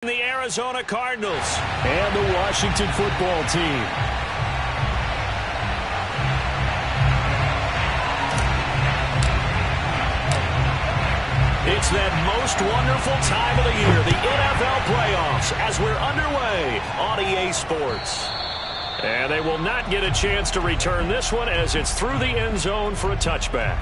The Arizona Cardinals and the Washington football team. It's that most wonderful time of the year, the NFL playoffs, as we're underway on EA Sports. And they will not get a chance to return this one as it's through the end zone for a touchback.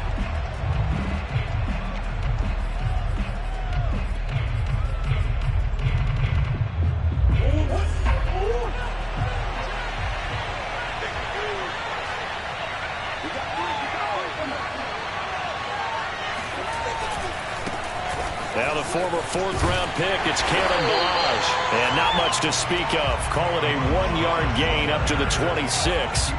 Now the former fourth-round pick, it's Cardinals. And not much to speak of. Call it a one-yard gain up to the 26.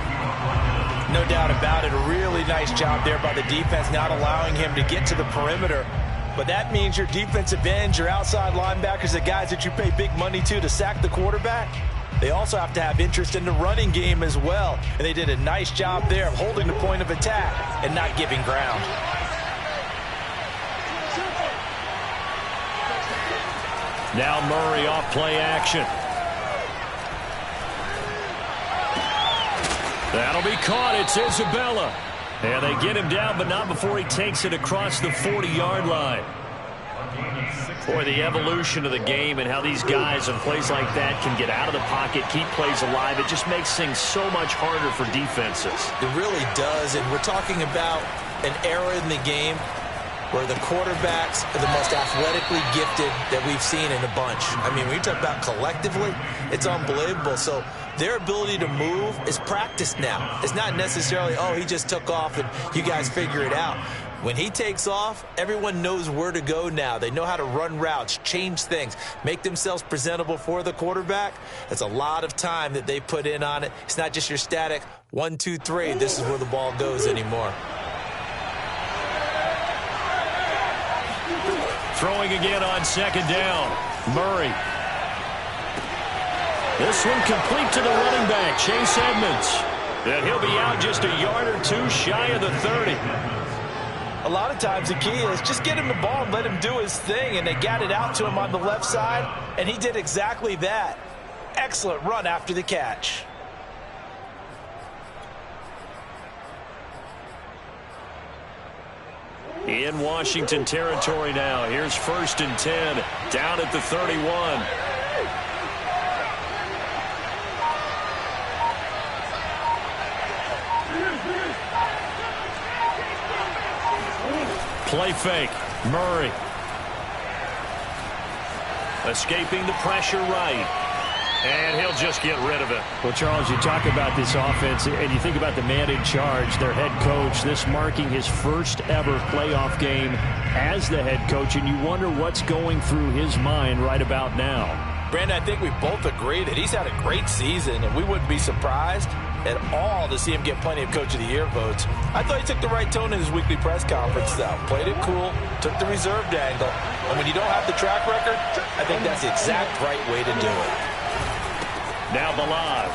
No doubt about it. A really nice job there by the defense, not allowing him to get to the perimeter. But that means your defensive ends, your outside linebackers, the guys that you pay big money to sack the quarterback, they also have to have interest in the running game as well. And they did a nice job there of holding the point of attack and not giving ground. Now Murray off play action. That'll be caught. It's Isabella. And they get him down, but not before he takes it across the 40-yard line. Boy, the evolution of the game and how these guys in plays like that can get out of the pocket, keep plays alive, it just makes things so much harder for defenses. It really does, and we're talking about an era in the game where the quarterbacks are the most athletically gifted that we've seen in a bunch. I mean, when you talk about collectively, it's unbelievable. So their ability to move is practiced now. It's not necessarily, oh, he just took off and you guys figure it out. When he takes off, everyone knows where to go now. They know how to run routes, change things, make themselves presentable for the quarterback. It's a lot of time that they put in on it. It's not just your static 1, 2, 3, this is where the ball goes anymore. Throwing again on second down. Murray. This one complete to the running back, Chase Edmonds. And he'll be out just a yard or two shy of the 30. A lot of times the key is just get him the ball and let him do his thing, and they got it out to him on the left side, and he did exactly that. Excellent run after the catch. In Washington territory now. Here's 1st and 10 down at the 31. Play fake. Murray. Escaping the pressure right. And he'll just get rid of it. Well, Charles, you talk about this offense, and you think about the man in charge, their head coach, this marking his first ever playoff game as the head coach, and you wonder what's going through his mind right about now. Brandon, I think we both agree that he's had a great season, and we wouldn't be surprised at all to see him get plenty of Coach of the Year votes. I thought he took the right tone in his weekly press conference, though. Played it cool, took the reserved angle, and when you don't have the track record, I think that's the exact right way to do it. Now Balaj.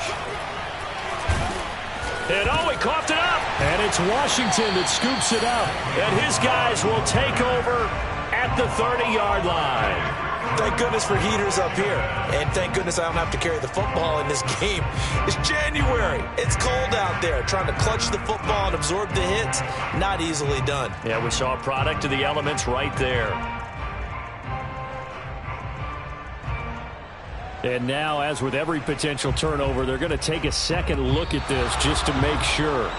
And oh, he coughed it up. And it's Washington that scoops it up. And his guys will take over at the 30-yard line. Thank goodness for heaters up here. And thank goodness I don't have to carry the football in this game. It's January. It's cold out there. Trying to clutch the football and absorb the hits, not easily done. Yeah, we saw a product of the elements right there. And now, as with every potential turnover, they're going to take a second look at this just to make sure.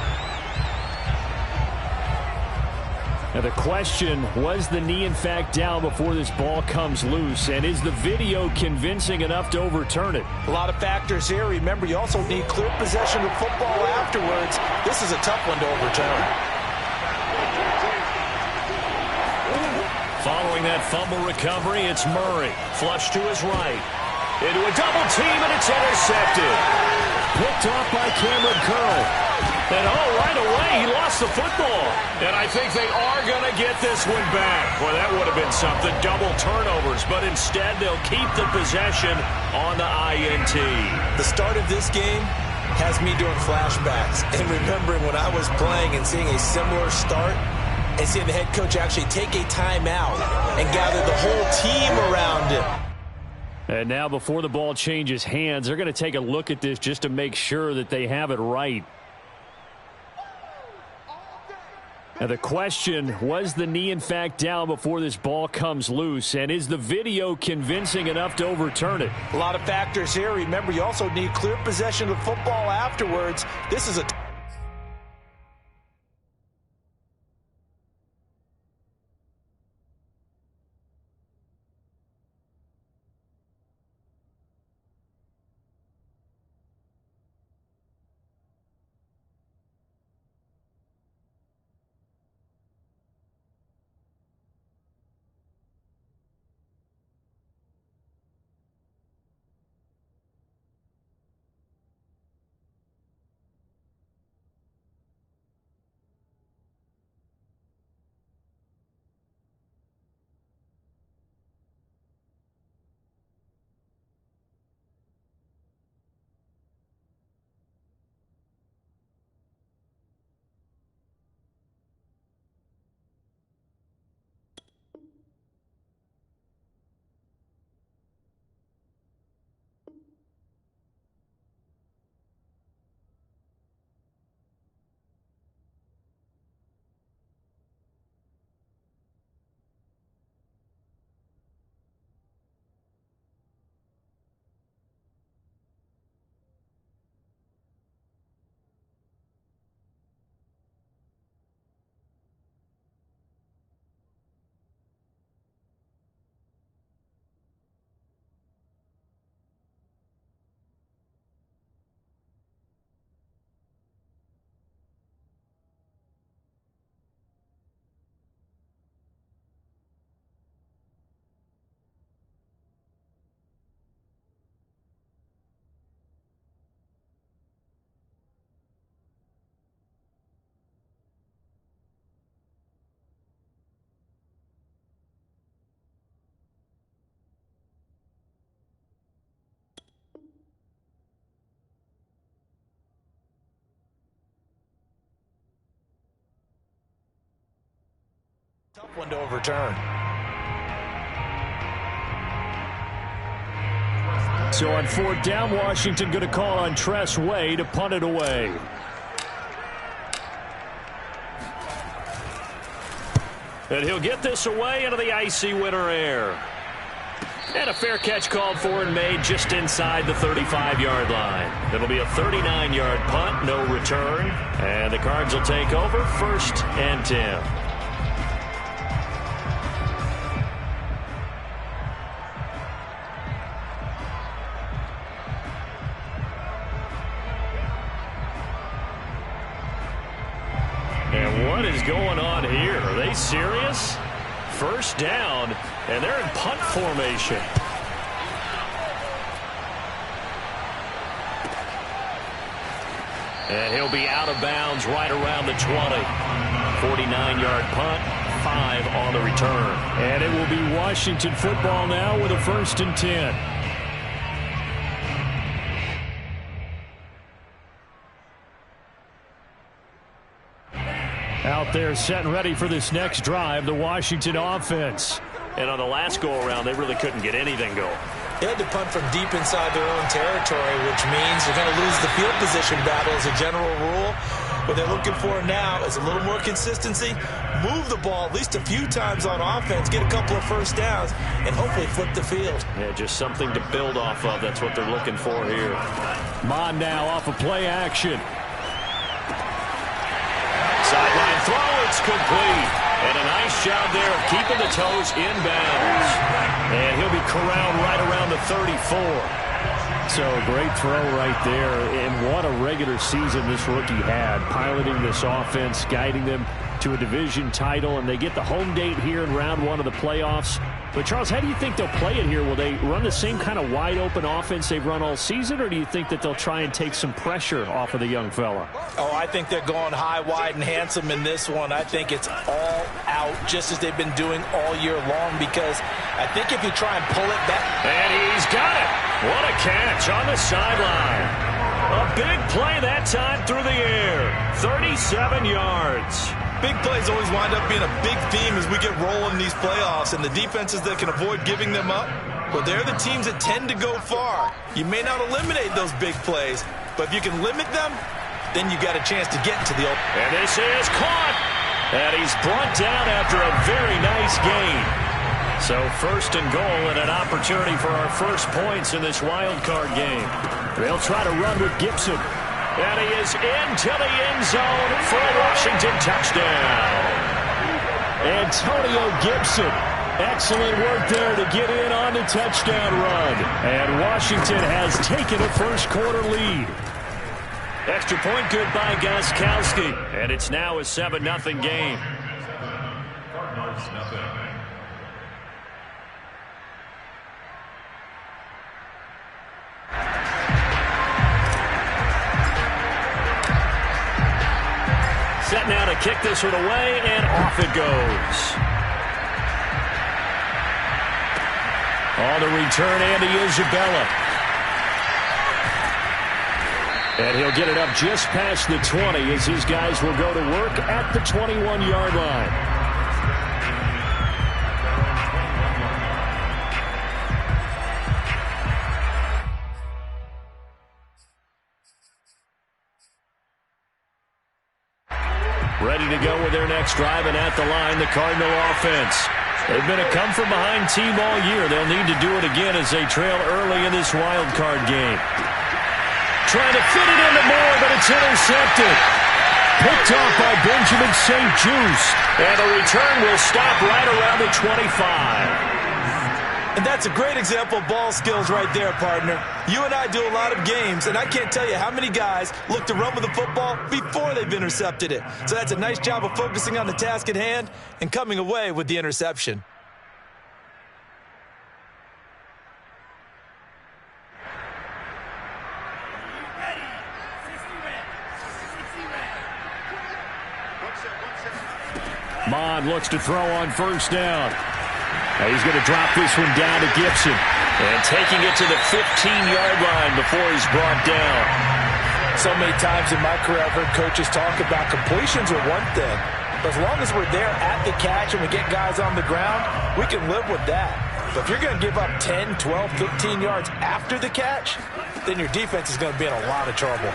Now the question, was the knee in fact down before this ball comes loose? And is the video convincing enough to overturn it? A lot of factors here. Remember, you also need clear possession of football afterwards. This is a tough one to overturn. Following that fumble recovery, it's Murray. Flush to his right. Into a double team, and it's intercepted. Picked off by Cameron Curl. And oh, right away, he lost the football. And I think they are going to get this one back. Boy, that would have been something, double turnovers. But instead, they'll keep the possession on the INT. The start of this game has me doing flashbacks. And remembering when I was playing and seeing a similar start, and seeing the head coach actually take a timeout and gather the whole team around him. And now before the ball changes hands, they're going to take a look at this just to make sure that they have it right. And the question, was the knee in fact down before this ball comes loose? And is the video convincing enough to overturn it? A lot of factors here. Remember, you also need clear possession of the football afterwards. This is a tough one to overturn. So on fourth down, Washington going to call on Tress Way to punt it away. And he'll get this away into the icy winter air. And a fair catch called for and made just inside the 35-yard line. It'll be a 39-yard punt, no return. And the Cards will take over 1st and 10. And what is going on here? Are they serious? First down, and they're in punt formation. And he'll be out of bounds right around the 20. 49-yard punt, 5 on the return. And it will be Washington football now with a 1st and 10. Out there set and ready for this next drive, the Washington offense. And on the last go-around, they really couldn't get anything going. They had to punt from deep inside their own territory, which means they're going to lose the field position battle as a general rule. What they're looking for now is a little more consistency, move the ball at least a few times on offense, get a couple of first downs, and hopefully flip the field. Yeah, just something to build off of. That's what they're looking for here. Mond now off of play action. Sideline throw, it's complete. And a nice job there of keeping the toes in bounds. And he'll be corralled right around the 34. So great throw right there. And what a regular season this rookie had, piloting this offense, guiding them to a division title. And they get the home date here in round 1 of the playoffs. But, Charles, how do you think they'll play it here? Will they run the same kind of wide-open offense they've run all season, or do you think that they'll try and take some pressure off of the young fella? Oh, I think they're going high, wide, and handsome in this one. I think it's all out, just as they've been doing all year long, because I think if you try and pull it back. And he's got it. What a catch on the sideline. A big play that time through the air. 37 yards. Big plays always wind up being a big theme as we get rolling in these playoffs, and the defenses that can avoid giving them up Well, they're the teams that tend to go far. You may not eliminate those big plays, but if you can limit them, then you got a chance to get into the open. And this is caught. And he's brought down after a very nice gain. So first and goal and an opportunity for our first points in this wild card game. They'll try to run with Gibson. And he is into the end zone for a Washington touchdown. Antonio Gibson. Excellent work there to get in on the touchdown run. And Washington has taken a first quarter lead. Extra point good by Gostkowski. And it's now a 7-0 game. Set now to kick this one away, and off it goes. On the return, Andy Isabella. And he'll get it up just past the 20 as his guys will go to work at the 21-yard line. Ready to go with their next drive, and at the line, the Cardinal offense. They've been a come-from-behind team all year. They'll need to do it again as they trail early in this wild card game. Trying to fit it into Moore, but it's intercepted. Picked off by Benjamin St. Juste. And the return will stop right around the 25. And that's a great example of ball skills right there, partner. You and I do a lot of games, and I can't tell you how many guys look to run with the football before they've intercepted it. So that's a nice job of focusing on the task at hand and coming away with the interception. Mond looks to throw on first down. Now he's going to drop this one down to Gibson. And taking it to the 15-yard line before he's brought down. So many times in my career I've heard coaches talk about completions are one thing. But as long as we're there at the catch and we get guys on the ground, we can live with that. But if you're going to give up 10, 12, 15 yards after the catch, then your defense is going to be in a lot of trouble.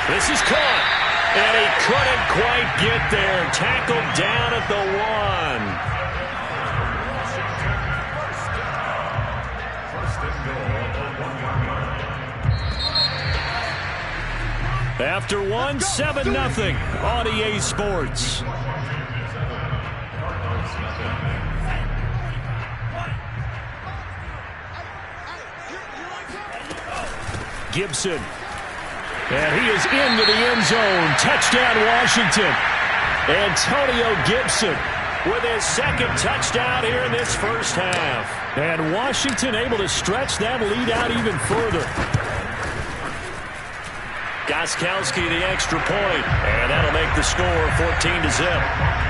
This is caught. And he couldn't quite get there. Tackled down at the 1. After 1, 7-0 on EA Sports. Gibson. And he is into the end zone. Touchdown, Washington. Antonio Gibson with his second touchdown here in this first half. And Washington able to stretch that lead out even further. Gostkowski the extra point, and that'll make the score 14-0.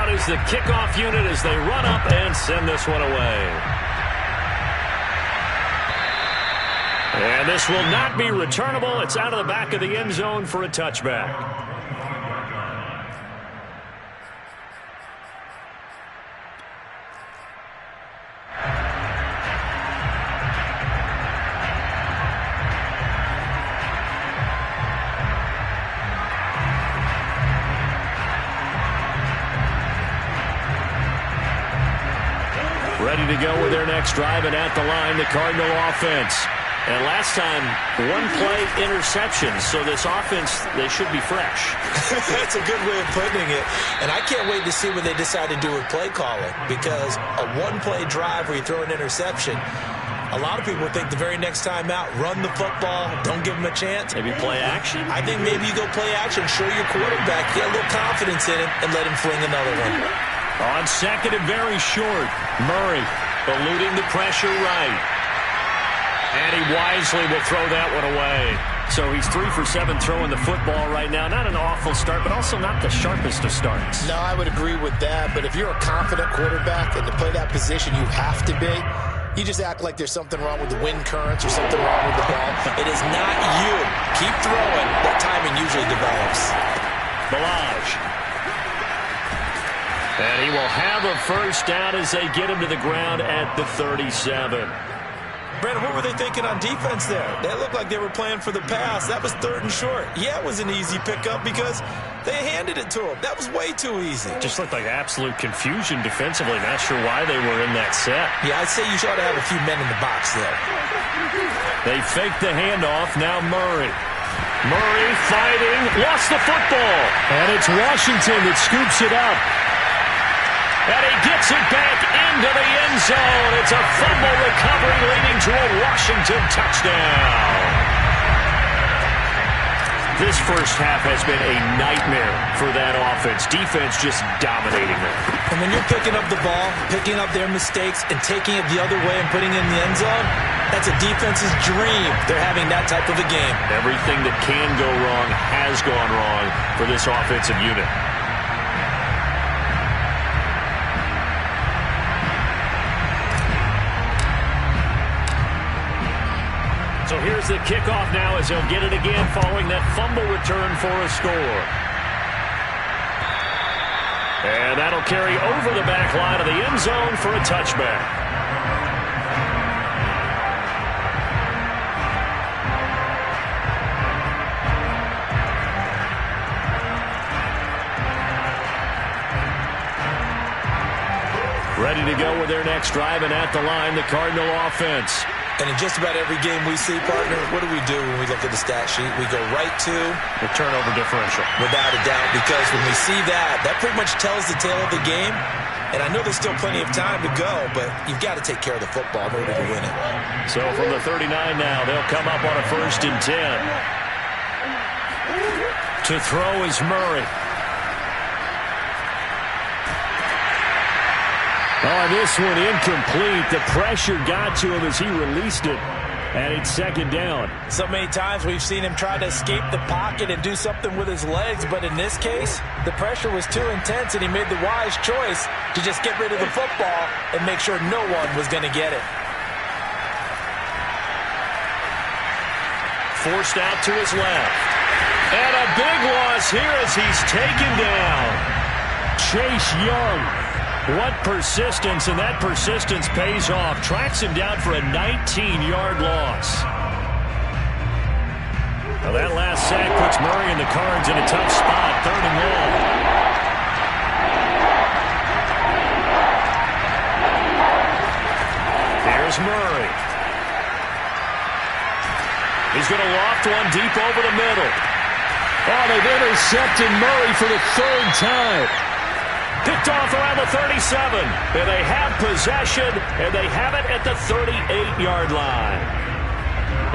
Is the kickoff unit as they run up and send this one away. And this will not be returnable. It's out of the back of the end zone for a touchback. Ready to go with their next drive, and at the line, the Cardinal offense. And last time, one play interception, so this offense, they should be fresh. That's a good way of putting it. And I can't wait to see what they decide to do with play calling, because a one-play drive where you throw an interception, a lot of people think the very next time out, run the football, don't give them a chance. Maybe play action? I think maybe you go play action, show your quarterback, get a little confidence in him, and let him fling another one. On second and very short, Murray eluding the pressure right. And he wisely will throw that one away. So he's 3 for 7 throwing the football right now. Not an awful start, but also not the sharpest of starts. No, I would agree with that. But if you're a confident quarterback and to play that position, you have to be. You just act like there's something wrong with the wind currents or something wrong with the ball. It is not you. Keep throwing. That timing usually develops. Balaj. And he will have a first down as they get him to the ground at the 37. Brandon, what were they thinking on defense there? They looked like they were playing for the pass. That was 3rd and short. Yeah, it was an easy pickup because they handed it to him. That was way too easy. Just looked like absolute confusion defensively. Not sure why they were in that set. Yeah, I'd say you ought to have a few men in the box there. They fake the handoff. Now Murray. Murray fighting. Lost the football. And it's Washington that scoops it up. And he gets it back into the end zone. It's a fumble recovery leading to a Washington touchdown. This first half has been a nightmare for that offense. Defense just dominating them. And when you're picking up the ball, picking up their mistakes, and taking it the other way and putting it in the end zone, that's a defense's dream. They're having that type of a game. Everything that can go wrong has gone wrong for this offensive unit. So here's the kickoff now as he'll get it again following that fumble return for a score. And that'll carry over the back line of the end zone for a touchback. Ready to go with their next drive, and at the line, the Cardinal offense. And in just about every game we see, partner, what do we do when we look at the stat sheet? We go right to the turnover differential. Without a doubt, because when we see that, that pretty much tells the tale of the game. And I know there's still plenty of time to go, but you've got to take care of the football in order to win it. So from the 39 now, they'll come up on a 1st and 10. To throw is Murray. Oh, this one incomplete. The pressure got to him as he released it. And it's 2nd down. So many times we've seen him try to escape the pocket and do something with his legs. But in this case, the pressure was too intense, and he made the wise choice to just get rid of the football and make sure no one was going to get it. Forced out to his left. And a big loss here as he's taken down. Chase Young. What persistence, and that persistence pays off. Tracks him down for a 19-yard loss. Well, that last sack puts Murray and the Cards in a tough spot, 3rd and long. Here's Murray. He's going to loft one deep over the middle. Oh, they've intercepted Murray for the 3rd time. Picked off around the 37. And they have possession, and they have it at the 38-yard line.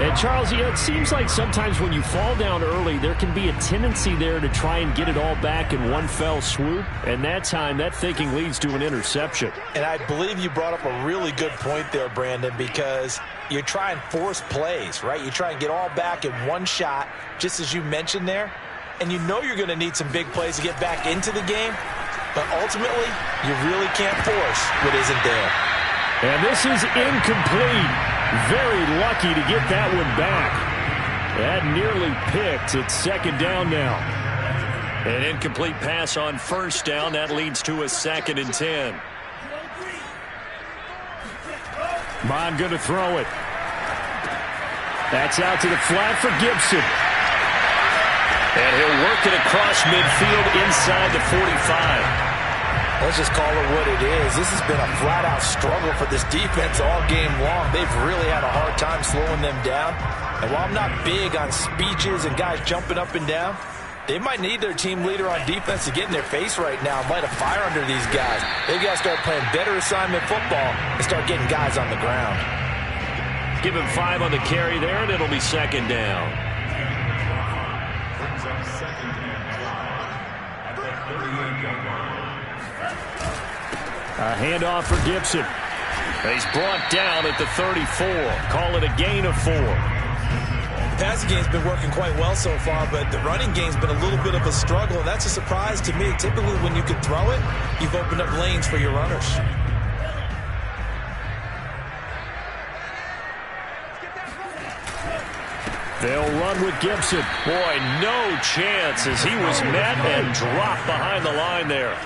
And, Charles, you know, it seems like sometimes when you fall down early, there can be a tendency there to try and get it all back in one fell swoop. And that time, that thinking leads to an interception. And I believe you brought up a really good point there, Brandon, because you try and force plays, right? You try and get all back in one shot, just as you mentioned there. And you know you're going to need some big plays to get back into the game. But ultimately, you really can't force what isn't there. And this is incomplete. Very lucky to get that one back. That nearly picked. It's 2nd down now. An incomplete pass on 1st down. That leads to a 2nd and 10. Bond going to throw it. That's out to the flat for Gibson. And he'll work it across midfield inside the 45. Let's just call it what it is. This has been a flat-out struggle for this defense all game long. They've really had a hard time slowing them down. And while I'm not big on speeches and guys jumping up and down, they might need their team leader on defense to get in their face right now and light a fire under these guys. They've got to start playing better assignment football and start getting guys on the ground. Give him 5 on the carry there, and it'll be 2nd down. A handoff for Gibson. He's brought down at the 34. Call it a gain of 4. The passing game's been working quite well so far, but the running game's been a little bit of a struggle, and that's a surprise to me. Typically, when you can throw it, you've opened up lanes for your runners. They'll run with Gibson. Boy, no chance as he was met and dropped behind the line there.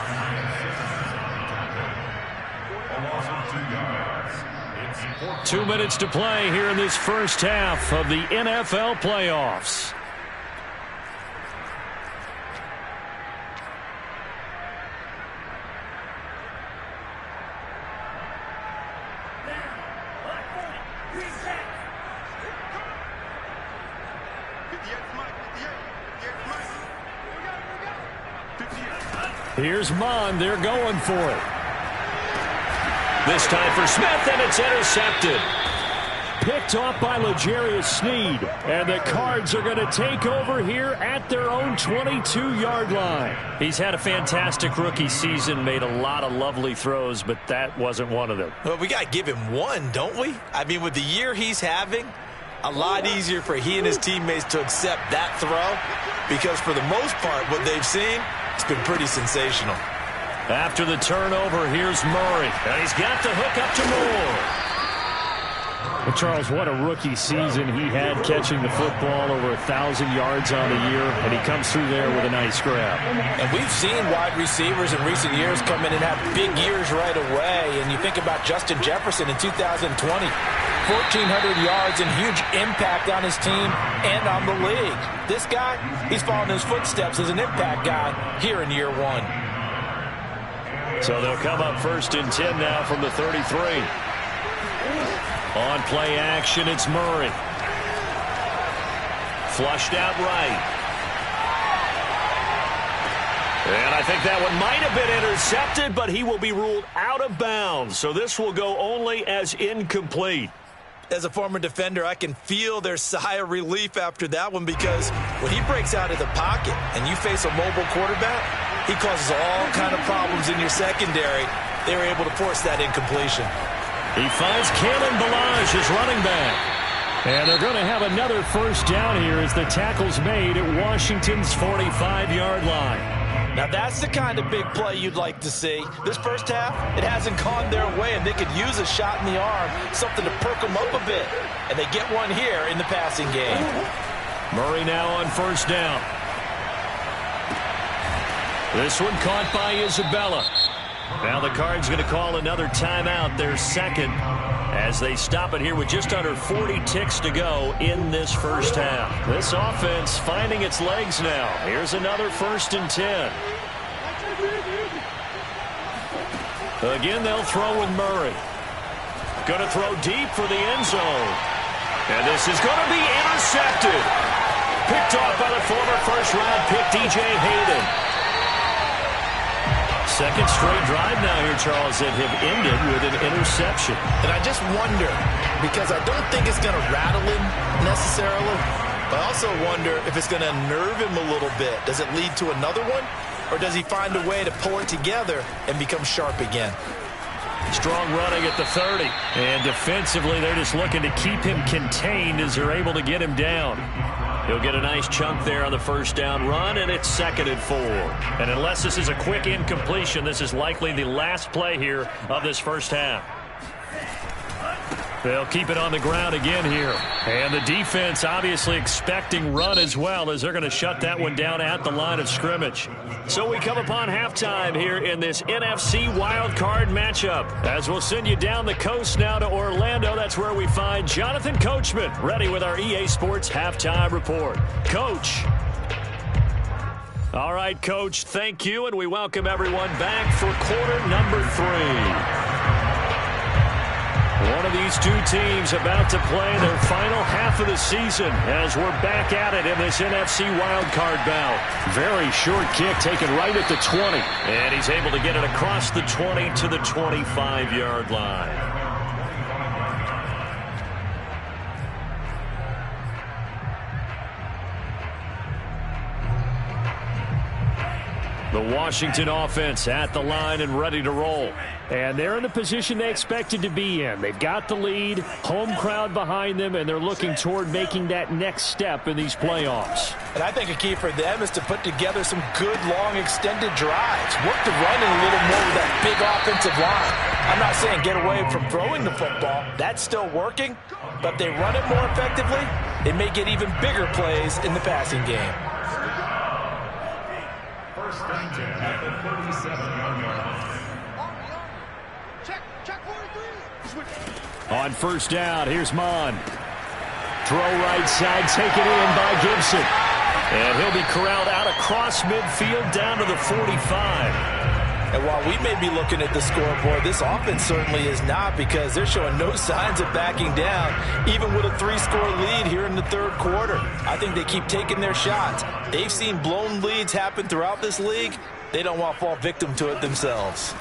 Two minutes to play here in this first half of the NFL playoffs. Here's Mond. They're going for it. This time for Smith, and it's intercepted. Picked off by L'Jarius Sneed. And the Cards are going to take over here at their own 22-yard line. He's had a fantastic rookie season, made a lot of lovely throws, but that wasn't one of them. Well, we got to give him one, don't we? I mean, with the year he's having, a lot easier for he and his teammates to accept that throw because for the most part, what they've seen, it's been pretty sensational. After the turnover, here's Murray. And he's got the hook up to Moore. Well, Charles, what a rookie season he had catching the football, over 1,000 yards on the year, and he comes through there with a nice grab. And we've seen wide receivers in recent years come in and have big years right away. And you think about Justin Jefferson in 2020, 1,400 yards and huge impact on his team and on the league. This guy, he's following his footsteps as an impact guy here in year one. So they'll come up 1st and 10 now from the 33. On play action, it's Murray. Flushed out right. And I think that one might have been intercepted, but he will be ruled out of bounds. So this will go only as incomplete. As a former defender, I can feel their sigh of relief after that one because when he breaks out of the pocket and you face a mobile quarterback, he causes all kind of problems in your secondary. They were able to force that incompletion. He finds Kalen Ballage, his running back. And they're going to have another first down here as the tackle's made at Washington's 45-yard line. Now that's the kind of big play you'd like to see. This first half, it hasn't gone their way, and they could use a shot in the arm, something to perk them up a bit. And they get one here in the passing game. Murray now on first down. This one caught by Isabella. Now the Cards going to call another timeout, their second, as they stop it here with just under 40 ticks to go in this first half. This offense finding its legs now. Here's another 1st and 10. Again, they'll throw with Murray. Going to throw deep for the end zone. And this is going to be intercepted. Picked off by the former first-round pick, DJ Hayden. Second straight drive now here, Charles, that have ended with an interception. And I just wonder, because I don't think it's going to rattle him necessarily, but I also wonder if it's going to unnerve him a little bit. Does it lead to another one, or does he find a way to pull it together and become sharp again? Strong running at the 30. And defensively, they're just looking to keep him contained as they're able to get him down. He'll get a nice chunk there on the first down run, and it's 2nd and 4. And unless this is a quick incompletion, this is likely the last play here of this first half. They'll keep it on the ground again here. And the defense obviously expecting run as well, as they're going to shut that one down at the line of scrimmage. So we come upon halftime here in this NFC Wildcard matchup. As we'll send you down the coast now to Orlando, that's where we find Jonathan Coachman, ready with our EA Sports Halftime Report. Coach. All right, Coach, thank you, and we welcome everyone back for quarter number 3. One of these two teams about to play their final half of the season as we're back at it in this NFC wildcard bout. Very short kick taken right at the 20. And he's able to get it across the 20 to the 25-yard line. The Washington offense at the line and ready to roll. And they're in the position they expected to be in. They've got the lead, home crowd behind them, and they're looking toward making that next step in these playoffs. And I think a key for them is to put together some good, long, extended drives. Work the running a little more with that big offensive line. I'm not saying get away from throwing the football. That's still working. But if they run it more effectively, they may get even bigger plays in the passing game. First and 10 at the 37-yard line. On first down, here's Mon. Throw right side, taken in by Gibson. And he'll be corralled out across midfield down to the 45. And while we may be looking at the scoreboard, this offense certainly is not, because they're showing no signs of backing down, even with a 3-score lead here in the third quarter. I think they keep taking their shots. They've seen blown leads happen throughout this league. They don't want to fall victim to it themselves.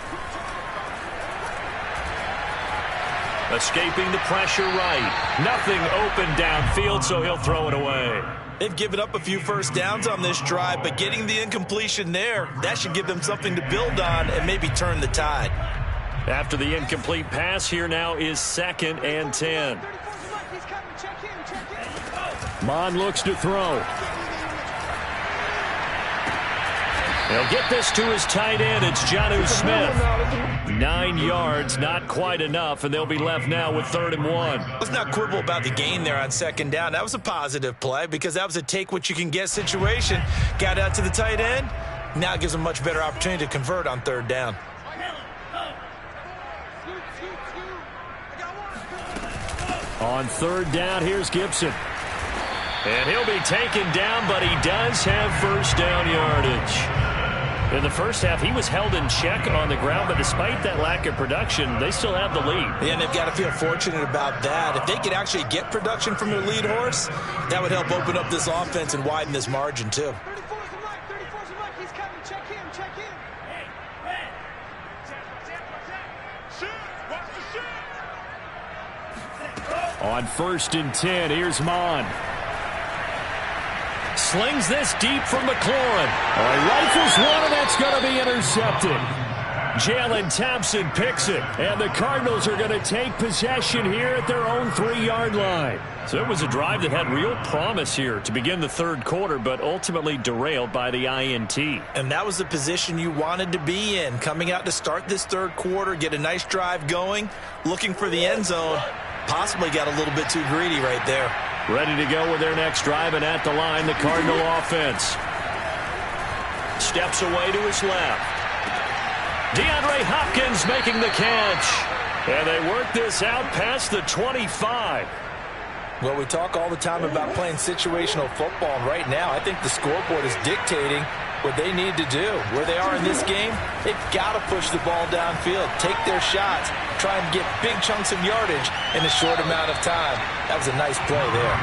Escaping the pressure right. Nothing open downfield, so he'll throw it away. They've given up a few first downs on this drive, but getting the incompletion there, that should give them something to build on and maybe turn the tide. After the incomplete pass, here now is 2nd and 10. Mon looks to throw. He'll get this to his tight end. It's Jonnu Smith. 9 yards, not quite enough, and they'll be left now with 3rd and 1. Let's not quibble about the gain there on 2nd down. That was a positive play because that was a take-what-you-can-get situation. Got out to the tight end. Now it gives them a much better opportunity to convert on 3rd down. On 3rd down, here's Gibson. And he'll be taken down, but he does have first down yardage. In the first half, he was held in check on the ground, but despite that lack of production, they still have the lead. Yeah, and they've got to feel fortunate about that. If they could actually get production from their lead horse, that would help open up this offense and widen this margin, too. On 1st and 10, here's Mon. Slings this deep from McLaurin. Rifles one, and that's going to be intercepted. Jalen Thompson picks it. And the Cardinals are going to take possession here at their own 3-yard line. So it was a drive that had real promise here to begin the third quarter, but ultimately derailed by the INT. And that was the position you wanted to be in, coming out to start this third quarter, get a nice drive going, looking for the end zone. Possibly got a little bit too greedy right there. Ready to go with their next drive, and at the line, the Cardinal offense. Steps away to his left. DeAndre Hopkins making the catch. And they work this out past the 25. Well, we talk all the time about playing situational football, and right now I think the scoreboard is dictating what they need to do. Where they are in this game, they've got to push the ball downfield, take their shots, try and get big chunks of yardage in a short amount of time. That was a nice play there.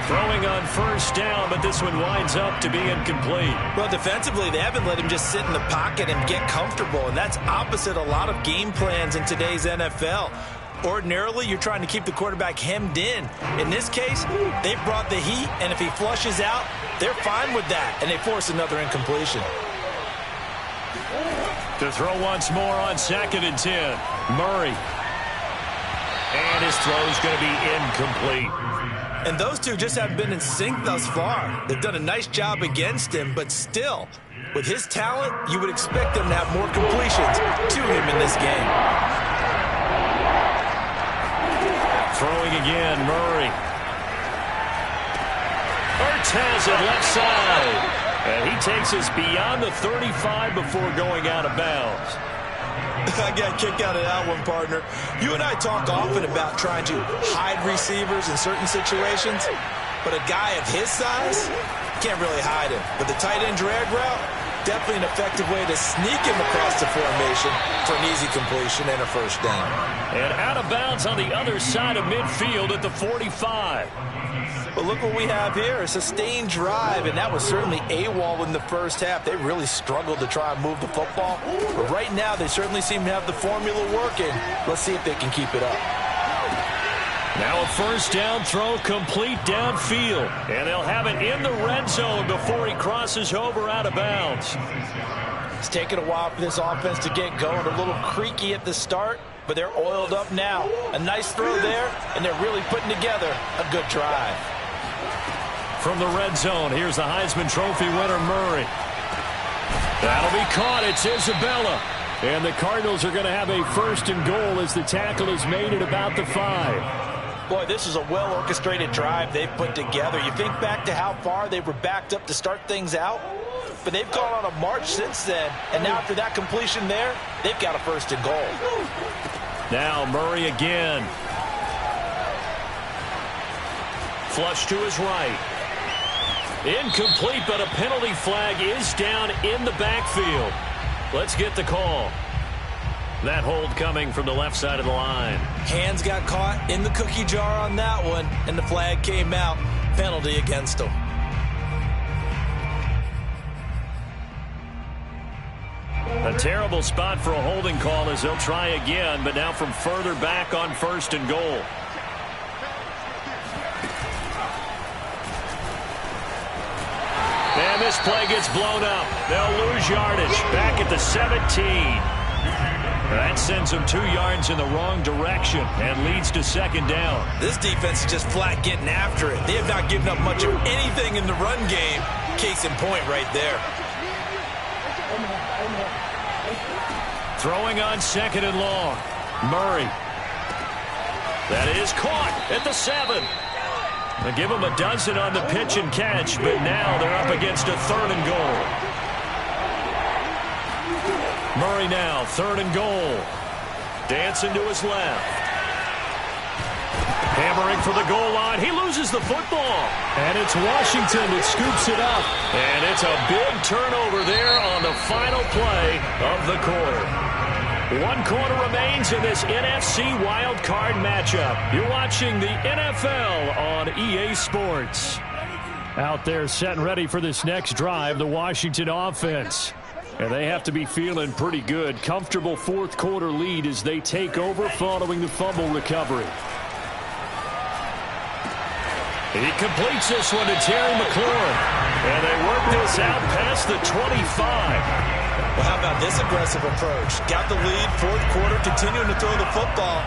Throwing on first down, but this one winds up to be incomplete. Well, defensively, they haven't let him just sit in the pocket and get comfortable, and that's opposite a lot of game plans in today's NFL. Ordinarily, you're trying to keep the quarterback hemmed in. In this case, they've brought the heat, and if he flushes out, they're fine with that, and they force another incompletion. To throw once more on 2nd and 10. Murray. And his throw is going to be incomplete. And those two just haven't been in sync thus far. They've done a nice job against him, but still, with his talent, you would expect them to have more completions to him in this game. Throwing again, Murray. Ertz has it left side. And he takes us beyond the 35 before going out of bounds. I got a kick out of that one, partner. You and I talk often about trying to hide receivers in certain situations, but a guy of his size, can't really hide him. But the tight end drag route, definitely an effective way to sneak him across the formation for an easy completion and a first down. And out of bounds on the other side of midfield at the 45. But look what we have here, a sustained drive, and that was certainly AWOL in the first half. They really struggled to try and move the football. But right now, they certainly seem to have the formula working. Let's see if they can keep it up. Now a first down throw complete downfield. And they'll have it in the red zone before he crosses over out of bounds. It's taken a while for this offense to get going. A little creaky at the start, but they're oiled up now. A nice throw there, and they're really putting together a good drive. From the red zone, here's the Heisman Trophy winner, Murray. That'll be caught. It's Isabella. And the Cardinals are going to have a 1st and goal as the tackle is made at about the 5. Boy, this is a well-orchestrated drive they've put together. You think back to how far they were backed up to start things out, but they've gone on a march since then. And now after that completion there, they've got a 1st and goal. Now Murray again. Flush to his right. Incomplete, but a penalty flag is down in the backfield. Let's get the call. That hold coming from the left side of the line. Hands got caught in the cookie jar on that one, and the flag came out. Penalty against him. A terrible spot for a holding call as they'll try again, but now from further back on 1st and goal. And this play gets blown up. They'll lose yardage. Back at the 17. That sends them 2 yards in the wrong direction and leads to 2nd down. This defense is just flat getting after it. They have not given up much of anything in the run game. Case in point right there. Throwing on 2nd and long. Murray. That is caught at the 7. They give them a dozen on the pitch and catch, but now they're up against a 3rd and goal. Murray now, 3rd and goal. Dancing to his left. Hammering for the goal line. He loses the football. And it's Washington that scoops it up. And it's a big turnover there on the final play of the quarter. 1 quarter remains in this NFC Wildcard matchup. You're watching the NFL on EA Sports. Out there set and ready for this next drive, the Washington offense. And they have to be feeling pretty good. Comfortable 4th quarter lead as they take over following the fumble recovery. He completes this one to Terry McLaurin. And they work this out past the 25. Well, how about this aggressive approach? Got the lead, 4th quarter, continuing to throw the football.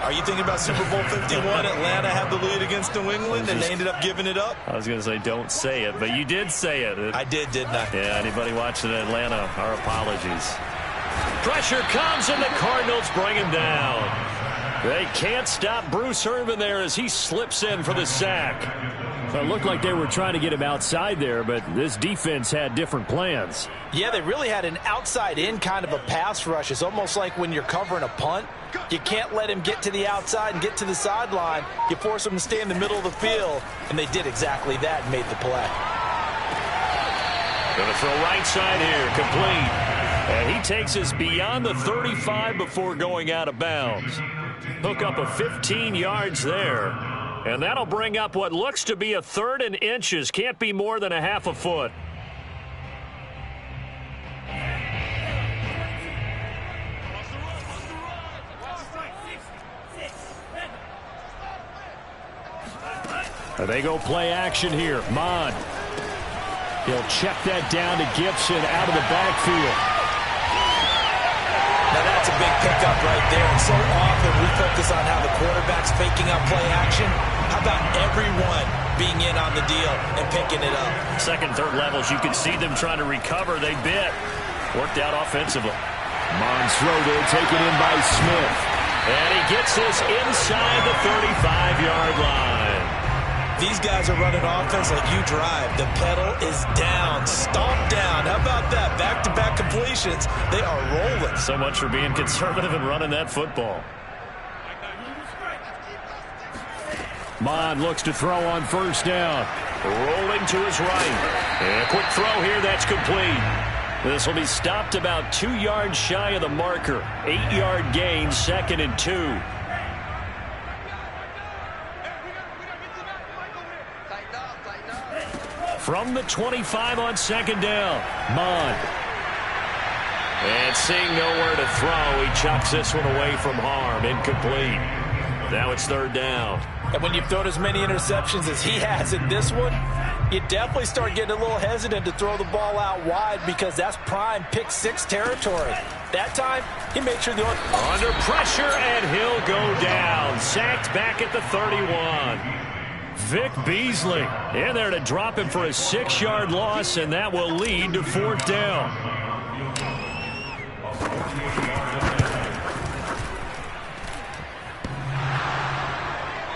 Are you thinking about Super Bowl 51? Atlanta had the lead against New England, and they ended up giving it up? I was going to say don't say it, but you did say it. I did, didn't I? Yeah, anybody watching Atlanta, our apologies. Pressure comes, and the Cardinals bring him down. They can't stop Bruce Irvin there as he slips in for the sack. It looked like they were trying to get him outside there, but this defense had different plans. Yeah, they really had an outside-in kind of a pass rush. It's almost like when you're covering a punt. You can't let him get to the outside and get to the sideline. You force him to stay in the middle of the field, and they did exactly that and made the play. Going to throw right side here, complete. And he takes us beyond the 35 before going out of bounds. Hook up a 15 yards there. And that'll bring up what looks to be a 3rd and inches. Can't be more than a half a foot. They go play action here. Mon. He'll check that down to Gibson out of the backfield. Now that's a big pickup right there. And so often we focus on how the quarterback's faking out play action. How about everyone being in on the deal and picking it up? 2nd, 3rd levels, you can see them trying to recover. They bit. Worked out offensively. Mon's throw there taken in by Smith. And he gets this inside the 35-yard line. These guys are running offense like you drive. The pedal is down, stomped down. How about that? Back-to-back completions. They are rolling. So much for being conservative and running that football. Mon looks to throw on 1st down. Rolling to his right. And a quick throw here, that's complete. This will be stopped about 2 yards shy of the marker. 8-yard gain, 2nd and 2. From the 25 on 2nd down. Mon. And seeing nowhere to throw, he chucks this one away from harm. Incomplete. Now it's 3rd down. And when you've thrown as many interceptions as he has in this one, You definitely start getting a little hesitant to throw the ball out wide because that's prime pick six territory. That time, he made sure under pressure, and he'll go down. Sacked back at the 31. Vic Beasley in there to drop him for a 6-yard loss, and that will lead to 4th down.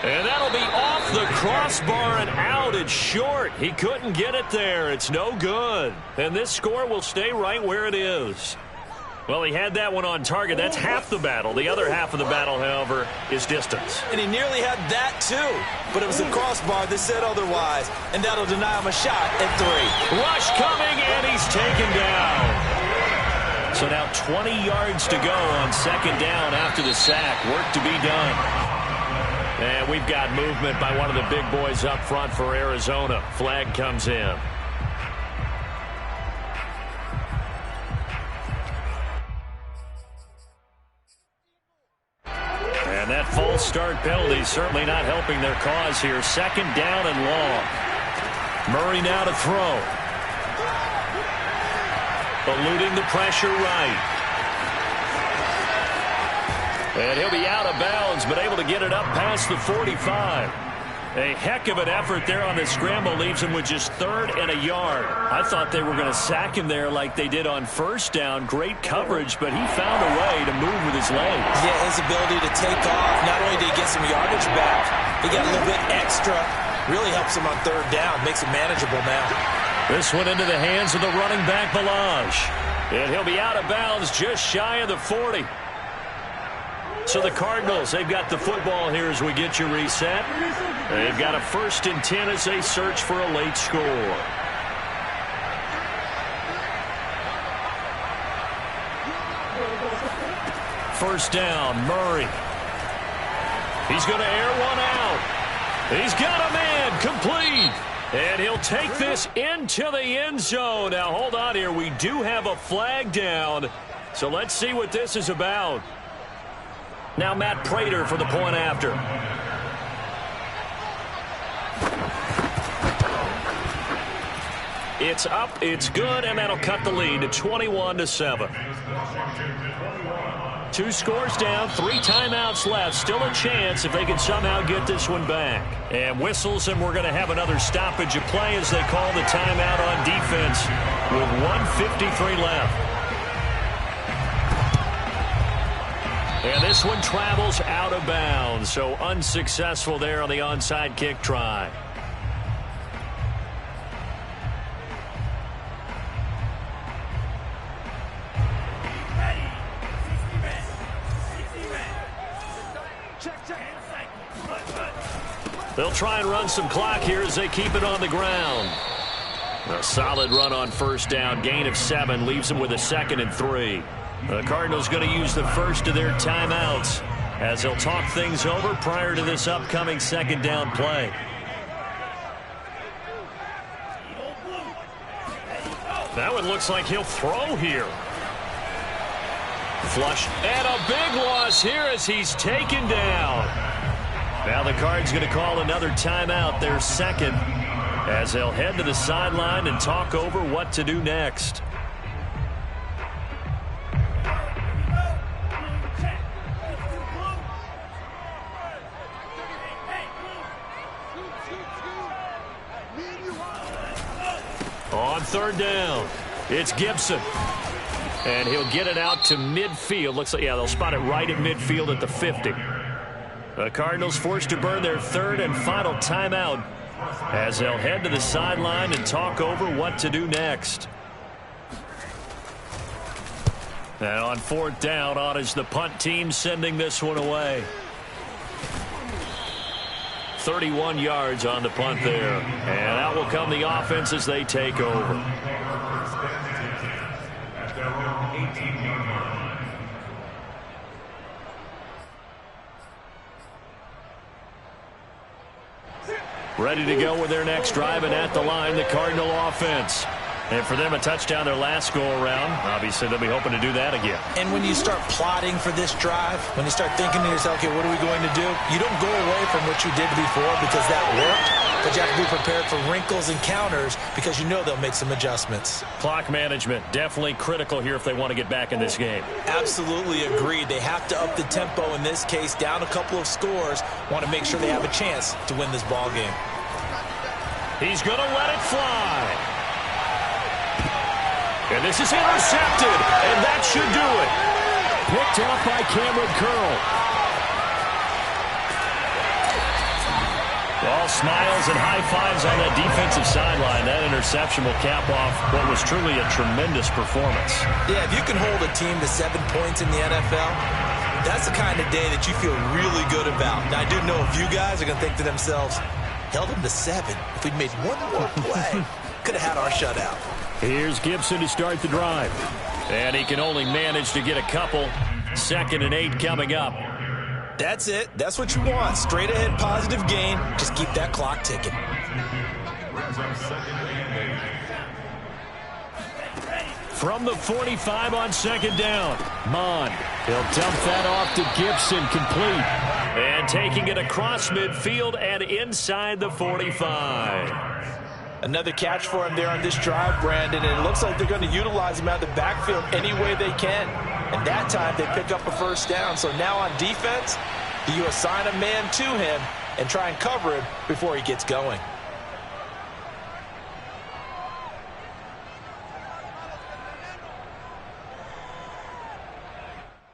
And that'll be off the crossbar and out. It's short. He couldn't get it there. It's no good. And this score will stay right where it is. Well, he had that one on target. That's half the battle. The other half of the battle, however, is distance. And he nearly had that, too. But it was the crossbar that said otherwise. And that'll deny him a shot at 3. Rush coming, and he's taken down. So now 20 yards to go on 2nd down after the sack. Work to be done. And we've got movement by one of the big boys up front for Arizona. Flag comes in. And that false start penalty certainly not helping their cause here. 2nd down and long. Murray now to throw. Eluding the pressure right. And he'll be out of bounds, but able to get it up past the 45. A heck of an effort there on the scramble. Leaves him with just 3rd and a yard. I thought they were going to sack him there like they did on 1st down. Great coverage, but he found a way to move with his legs. Yeah, his ability to take off. Not only did he get some yardage back, he got a little bit extra. Really helps him on 3rd down. Makes it manageable now. This one into the hands of the running back, Balaj. And he'll be out of bounds just shy of the 40. So the Cardinals, they've got the football here as we get you reset. They've got a 1st and 10 as they search for a late score. First down, Murray. He's going to air one out. He's got a man, complete. And he'll take this into the end zone. Now, hold on here. We do have a flag down. So let's see what this is about. Now Matt Prater for the point after. It's up, it's good, and that'll cut the lead to 21-7. 2 scores down, 3 timeouts left. Still a chance if they can somehow get this one back. And whistles, and we're going to have another stoppage of play as they call the timeout on defense with 1:53 left. And this one travels out of bounds, so unsuccessful there on the onside kick try. They'll try and run some clock here as they keep it on the ground. A solid run on 1st down, gain of 7, leaves them with a 2nd and 3. The Cardinals going to use the first of their timeouts as they'll talk things over prior to this upcoming 2nd down play. That one looks like he'll throw here. Flush, and a big loss here as he's taken down. Now the Cards going to call another timeout, their 2nd, as they'll head to the sideline and talk over what to do next. On 3rd down, it's Gibson. And he'll get it out to midfield. Looks like, yeah, they'll spot it right at midfield at the 50. The Cardinals forced to burn their 3rd and final timeout as they'll head to the sideline and talk over what to do next. And on 4th down, on is the punt team sending this one away. 31 yards on the punt there. And out will come the offense as they take over. Ready to go with their next drive, and at the line, the Cardinal offense. And for them, a touchdown their last go-around. Obviously, they'll be hoping to do that again. And when you start plotting for this drive, when you start thinking to yourself, okay, what are we going to do? You don't go away from what you did before because that worked, but you have to be prepared for wrinkles and counters because you know they'll make some adjustments. Clock management, definitely critical here if they want to get back in this game. Absolutely agreed. They have to up the tempo in this case, down a couple of scores, want to make sure they have a chance to win this ball game. He's going to let it fly. And this is intercepted, and that should do it. Picked off by Cameron Curl. All smiles and high fives on that defensive sideline. That interception will cap off what was truly a tremendous performance. Yeah, if you can hold a team to 7 points in the NFL, that's the kind of day that you feel really good about. Now, I do know a few guys are going to think to themselves, held them to 7. If we'd made one more play, could have had our shutout. Here's Gibson to start the drive. And he can only manage to get a couple. 2nd and 8 coming up. That's it. That's what you want. Straight ahead positive gain. Just keep that clock ticking. From the 45 on 2nd down. Mon. He'll dump that off to Gibson. Complete. And taking it across midfield and inside the 45. Another catch for him there on this drive, Brandon, and it looks like they're going to utilize him out of the backfield any way they can. And that time they pick up a first down. So now on defense, do you assign a man to him and try and cover him before he gets going?